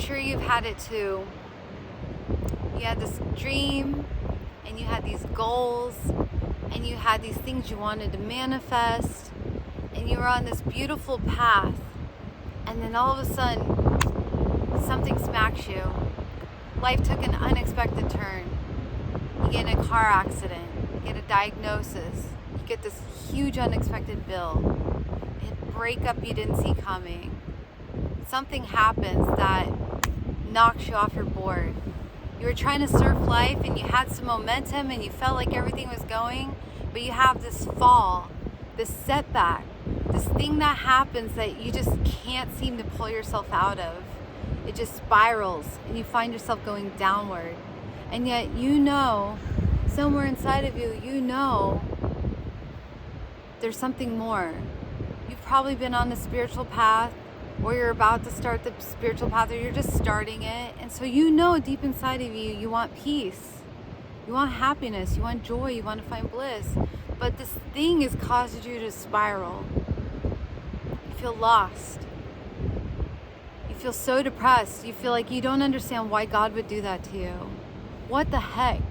sure you've had it too. You had this dream, and you had these goals, and you had these things you wanted to manifest, and you were on this beautiful path, and then all of a sudden, something smacks you. Life took an unexpected turn. You get in a car accident, you get a diagnosis, you get this huge unexpected bill, a breakup you didn't see coming. Something happens that knocks you off your board. You were trying to surf life and you had some momentum and you felt like everything was going, but you have this fall, this setback, this thing that happens that you just can't seem to pull yourself out of. It just spirals and you find yourself going downward. And yet you know, somewhere inside of you, you know there's something more. You've probably been on the spiritual path, or you're about to start the spiritual path, or you're just starting it. And so you know deep inside of you, you want peace, you want happiness, you want joy, you want to find bliss. But this thing has caused you to spiral. You feel lost. You feel so depressed. You feel like you don't understand why God would do that to you. What the heck?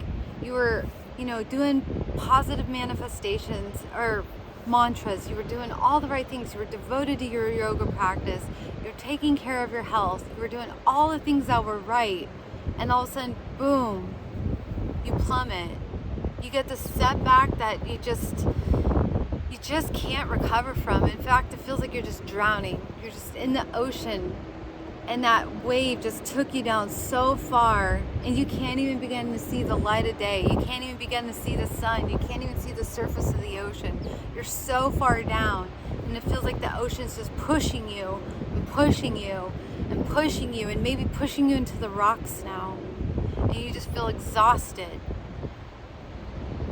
You were, doing positive manifestations or mantras. You were doing all the right things. You were devoted to your yoga practice. You're taking care of your health. You were doing all the things that were right. And all of a sudden, boom, you plummet. You get this setback that you just can't recover from. In fact, it feels like you're just drowning. You're just in the ocean. And that wave just took you down so far, and you can't even begin to see the light of day. You can't even begin to see the sun. You can't even see the surface of the ocean. You're so far down, and it feels like the ocean's just pushing you and pushing you and pushing you, and maybe pushing you into the rocks now. And you just feel exhausted.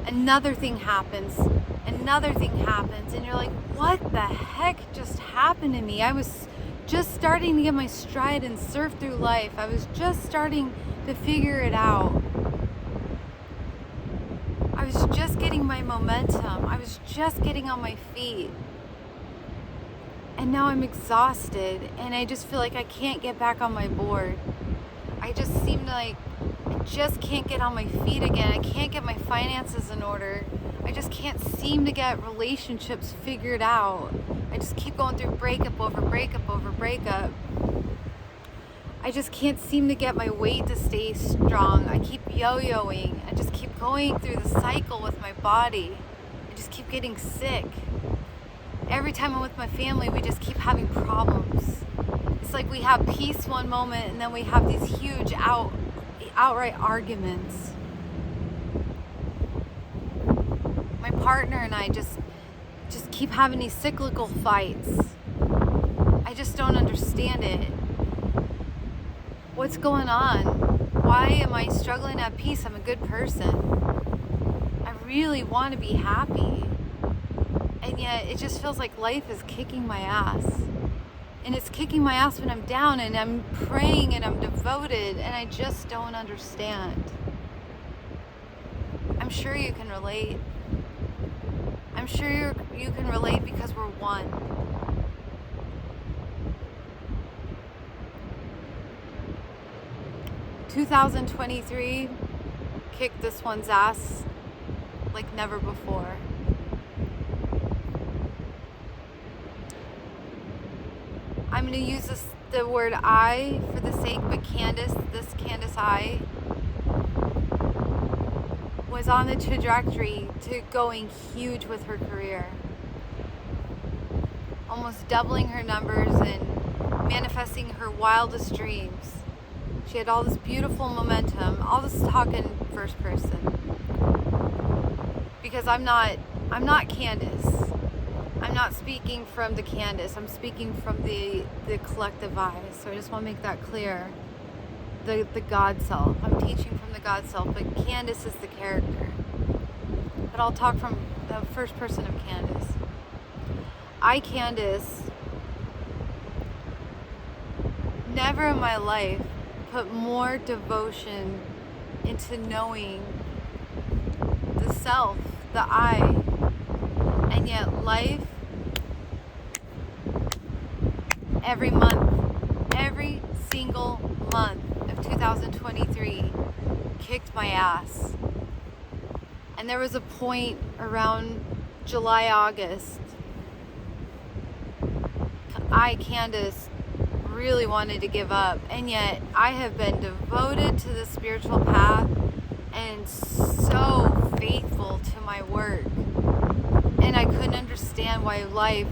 Another thing happens, and you're like, what the heck just happened to me? I was just starting to get my stride and surf through life. I was just starting to figure it out. I was just getting my momentum. I was just getting on my feet. And now I'm exhausted, and I just feel like I can't get back on my board. I just seem like I just can't get on my feet again. I can't get my finances in order. I just can't seem to get relationships figured out. I just keep going through breakup over breakup over breakup. I just can't seem to get my weight to stay strong. I keep yo-yoing. I just keep going through the cycle with my body. I just keep getting sick. Every time I'm with my family, we just keep having problems. It's like we have peace one moment, and then we have these huge outright arguments. My partner and I just keep having these cyclical fights. I just don't understand it. What's going on? Why am I struggling at peace? I'm a good person. I really want to be happy. And yet it just feels like life is kicking my ass. And it's kicking my ass when I'm down, and I'm praying and I'm devoted, and I just don't understand. I'm sure you can relate. I'm sure you can relate, because we're one. "2023 kicked this one's ass like never before. I'm going to use the word I for the sake, but Candace I was on the trajectory to going huge with her career. Almost doubling her numbers and manifesting her wildest dreams. She had all this beautiful momentum. All this talk in first person. Because I'm not Candace. I'm not speaking from the Candace. I'm speaking from the collective I. So I just want to make that clear. The God self. I'm teaching from the God self, but Candace is the character. But I'll talk from the first person of Candace. I, Candace, never in my life put more devotion into knowing the self, the I, and yet life, every month, every single month of 2023 kicked my ass. And there was a point around July, August, Candace, really wanted to give up. And yet I have been devoted to the spiritual path and so faithful to my work. And I couldn't understand why life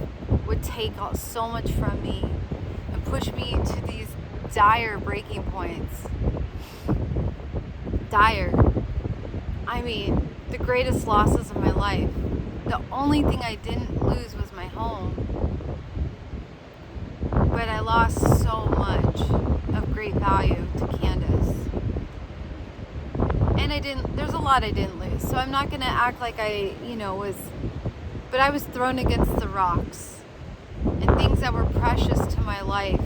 would take so much from me and push me to these dire breaking points. Dire. I mean, the greatest losses of my life. The only thing I didn't lose was my home. But I lost so much of great value to Candace. And there's a lot I didn't lose. So I'm not going to act like I, but I was thrown against the rocks. And things that were precious to my life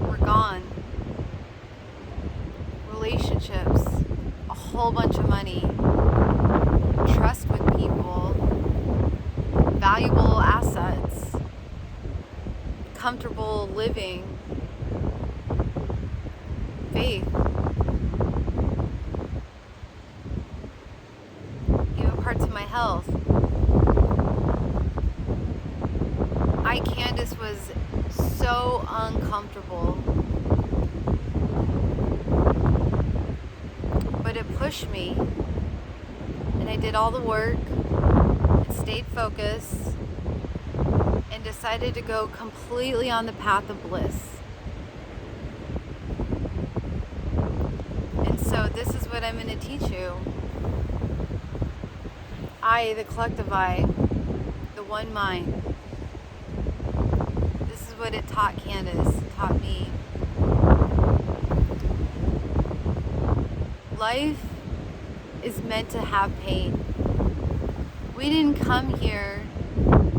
were gone. Relationships, a whole bunch of money, trust with people, valuable assets, comfortable living, faith, even parts of my health. Candace was so uncomfortable, but it pushed me, and I did all the work and stayed focused and decided to go completely on the path of bliss. And so this is what I'm going to teach you. I, the collective I, the one mind. This is what it taught Candace, taught me. Life is meant to have pain. We didn't come here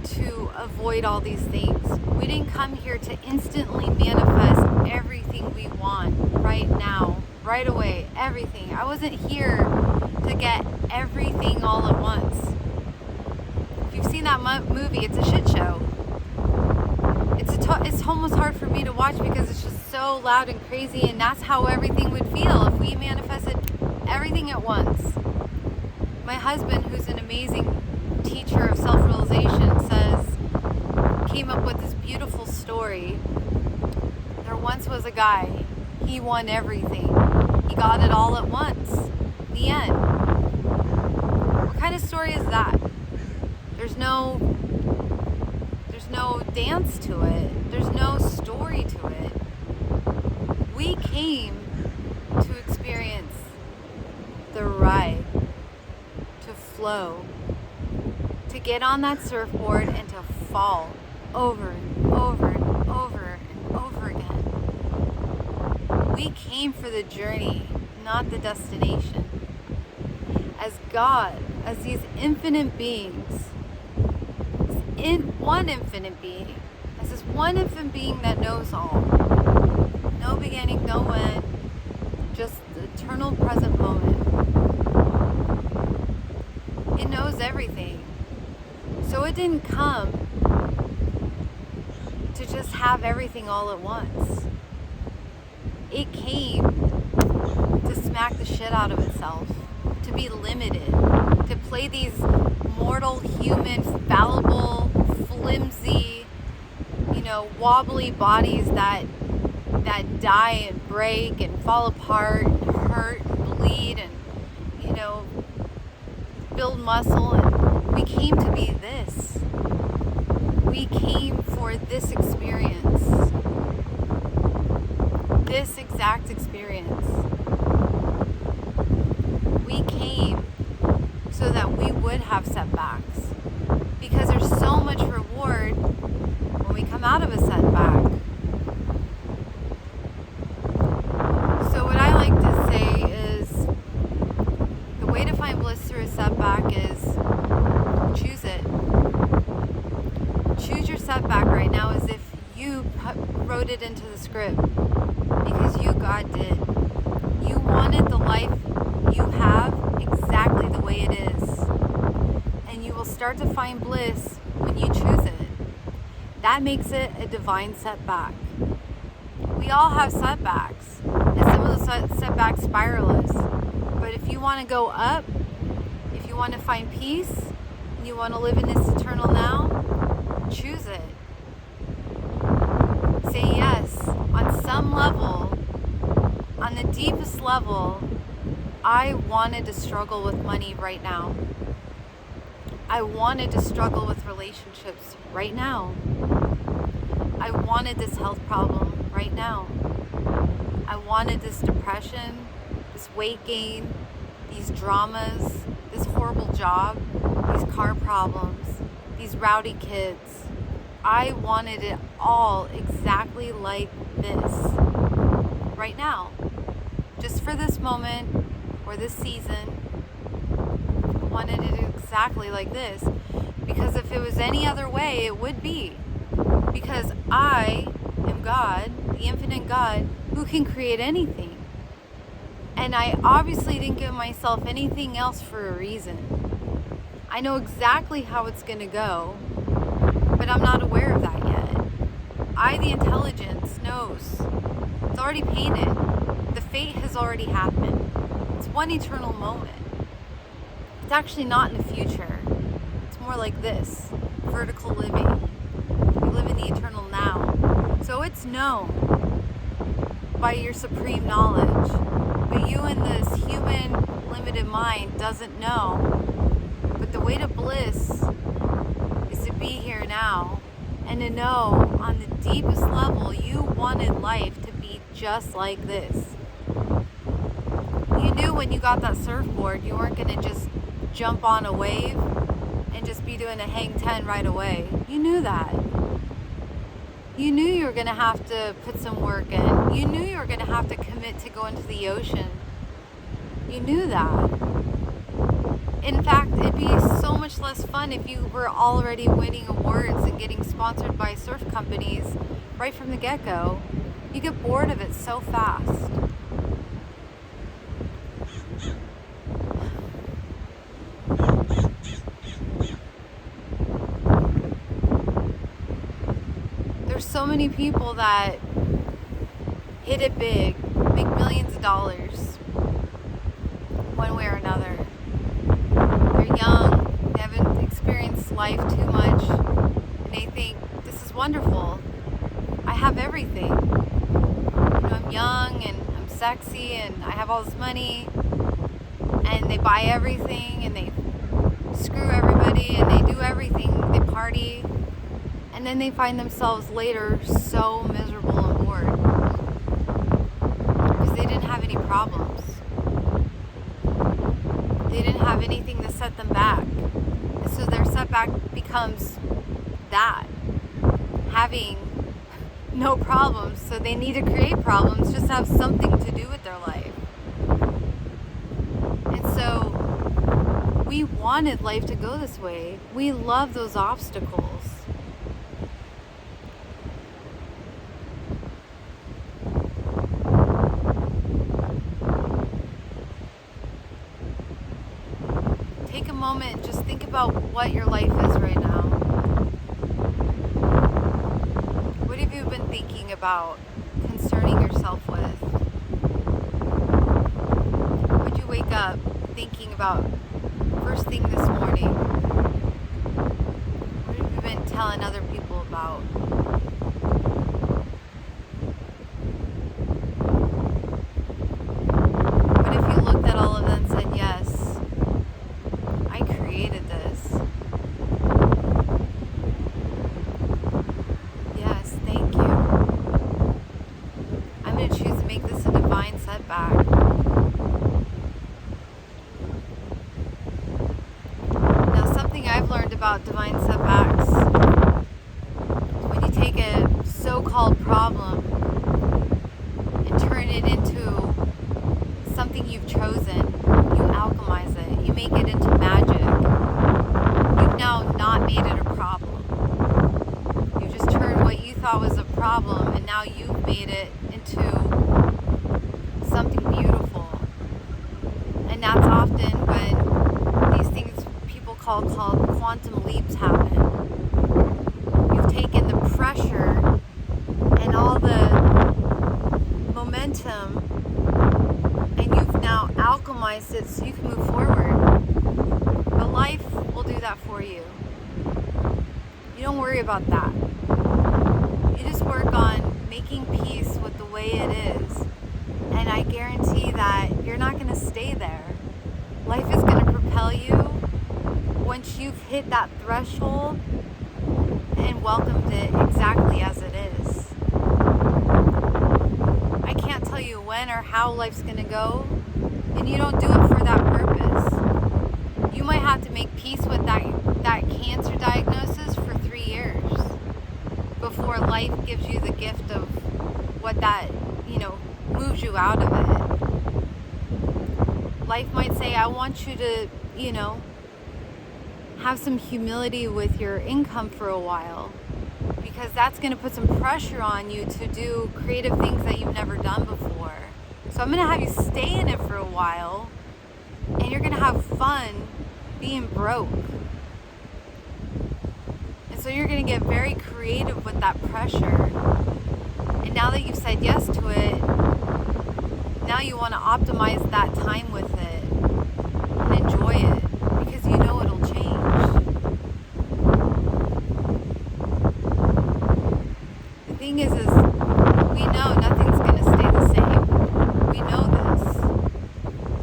to avoid all these things. We didn't come here to instantly manifest everything we want right now, right away, everything. I wasn't here to get everything all at once. If you've seen that movie, it's a shit show. It's almost hard for me to watch because it's just so loud and crazy, and that's how everything would feel if we manifested everything at once. My husband, who's an amazing teacher of self-realization, came up with this beautiful story. There once was a guy. He won everything. He got it all at once. The end. What kind of story is that? There's no dance to it. There's no story to it. We came to experience the ride, to flow, to get on that surfboard and to fall over and over and over and over again. We came for the journey, not the destination. As God, as these infinite beings, one infinite being, as this one infinite being that knows all. No beginning, no end, just the eternal present moment. It knows everything. So it didn't come to just have everything all at once. It came to smack the shit out of itself, to be limited, to play these mortal, human, fallible, flimsy, wobbly bodies that die and break and fall apart and hurt and bleed and, build muscle. And we came to be this. We came for this experience. This exact experience. We came so that we would have setbacks. Because there's so much reward when we come out of a setback. So what I like to say is the way to find bliss through a setback is choose it. Choose your setback right now as if you wrote it into the script. Because you, God, did. You wanted the life you have exactly the way it is. And you will start to find bliss when you choose it. That makes it a divine setback. We all have setbacks, and some of those setbacks spiral us. But if you want to go up, if you want to find peace, and you want to live in this eternal now, choose it. Say yes. On some level, on the deepest level, I wanted to struggle with money right now. I wanted to struggle with relationships right now. I wanted this health problem right now. I wanted this depression, this weight gain, these dramas, this horrible job, these car problems, these rowdy kids. I wanted it all exactly like this right now. Just for this moment or this season, I wanted it exactly like this. Because if it was any other way, it would be. Because I am God, the infinite God, who can create anything. And I obviously didn't give myself anything else for a reason. I know exactly how it's going to go, but I'm not aware of that yet. I, the intelligence, knows. It's already painted. The fate has already happened. It's one eternal moment. It's actually not in the future. It's more like this, vertical living. We live in the eternal now. So it's known by your supreme knowledge. But you in this human limited mind doesn't know. But the way to bliss is to be here now and to know on the deepest level you wanted life to be just like this. You knew when you got that surfboard you weren't going to just jump on a wave and just be doing a hang 10 right away. You knew that. You knew you were going to have to put some work in. You knew you were going to have to commit to go into the ocean. You knew that. In fact, it'd be so much less fun if you were already winning awards and getting sponsored by surf companies right from the get-go. You get bored of it so fast. There's so many people that hit it big, make millions of dollars one way or another. They're young, they haven't experienced life too much, and they think, this is wonderful. I have everything. I'm young and I'm sexy and I have all this money, and they buy everything and they screw everybody and they do everything, they party, and then they find themselves later so miserable and bored because they didn't have any problems. They didn't have anything to set them back. And so their setback becomes that, having no problems. So they need to create problems just to have something to do with their life. And so we wanted life to go this way. We love those obstacles. Take a moment, just think about what your life is right now. What have you been thinking about, concerning yourself with? Would you wake up thinking about first thing this morning? What have you been telling other people about? What if you looked at all of them and said, yes, I created this. Yes, thank you. I'm going to choose to make this a divine setback. Now, something I've learned about divine setbacks is when you take a so-called problem and turn it into something you've chosen, you alchemize it, you make it into magic. You've now not made it a problem. You just turned what you thought was a problem and now you've made it into something beautiful. And that's often when these things people called quantum leaps happen. You've taken the pressure and all the alchemized it so you can move forward. But life will do that for you. You don't worry about that. You just work on making peace with the way it is. And I guarantee that you're not going to stay there. Life is going to propel you once you've hit that threshold and welcomed it exactly as it is. I can't tell you when or how life's going to go, and you don't do it for that purpose. You might have to make peace with that cancer diagnosis for 3 years before life gives you the gift of what that, moves you out of it. Life might say, I want you to, have some humility with your income for a while, because that's going to put some pressure on you to do creative things that you've never done before. So I'm going to have you stay in it for a while, and you're going to have fun being broke. And so you're going to get very creative with that pressure. And now that you've said yes to it, now you want to optimize that time with it and enjoy it, because you know it'll change. The thing is we know nothing's going to stay the same. We know this.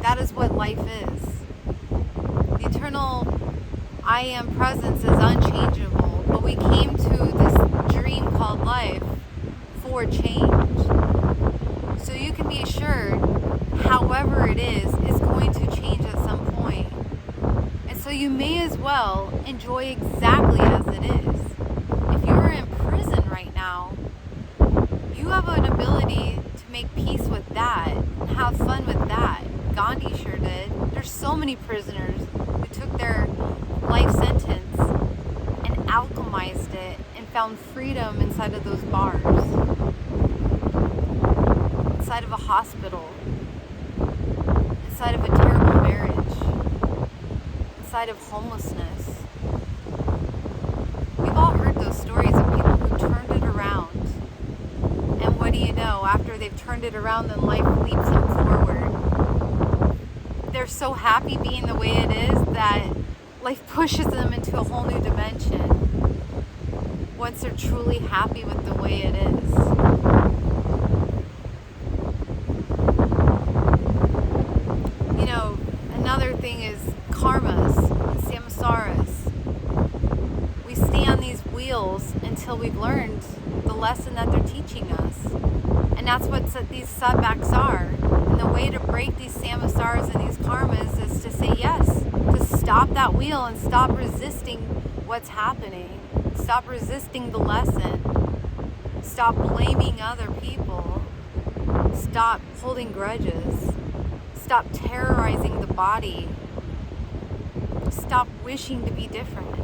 That is what life is. The eternal I am presence is unchangeable, but we came to this dream called life for change. So you can be assured, however it is going to change at some point. And so you may as well enjoy exactly as it is. If you're in prison right now, you have an ability to make peace with that and have fun with that. Gandhi sure did. There's so many prisoners who took their life sentence and alchemized it and found freedom inside of those bars, inside of a hospital, inside of a terrible marriage, inside of homelessness. We've all heard those stories of people who turned it around. And what do you know? After they've turned it around, then life leaps them forward. They're so happy being the way it is that life pushes them into a whole new dimension once they're truly happy with the way it is. Another thing is karmas and samsaras. We stay on these wheels until we've learned the lesson that they're teaching us. And that's what these setbacks are. And the way to break these samsaras and these karmas is to say yes, to stop that wheel and stop resisting what's happening. Stop resisting the lesson. Stop blaming other people. Stop holding grudges. Stop terrorizing the body. Stop wishing to be different.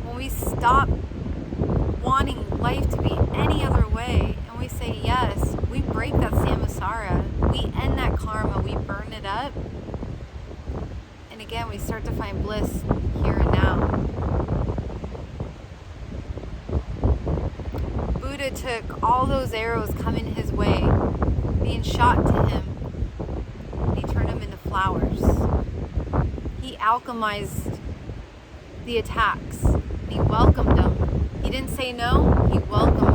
When we stop wanting life to be any other way and we say yes, we break that samsara, we end that karma, we burn it up, and again we start to find bliss here and now. Buddha took all those arrows coming his way, being shot to him, and he turned them into flowers. He alchemized the attacks, and he welcomed them. He didn't say no, he welcomed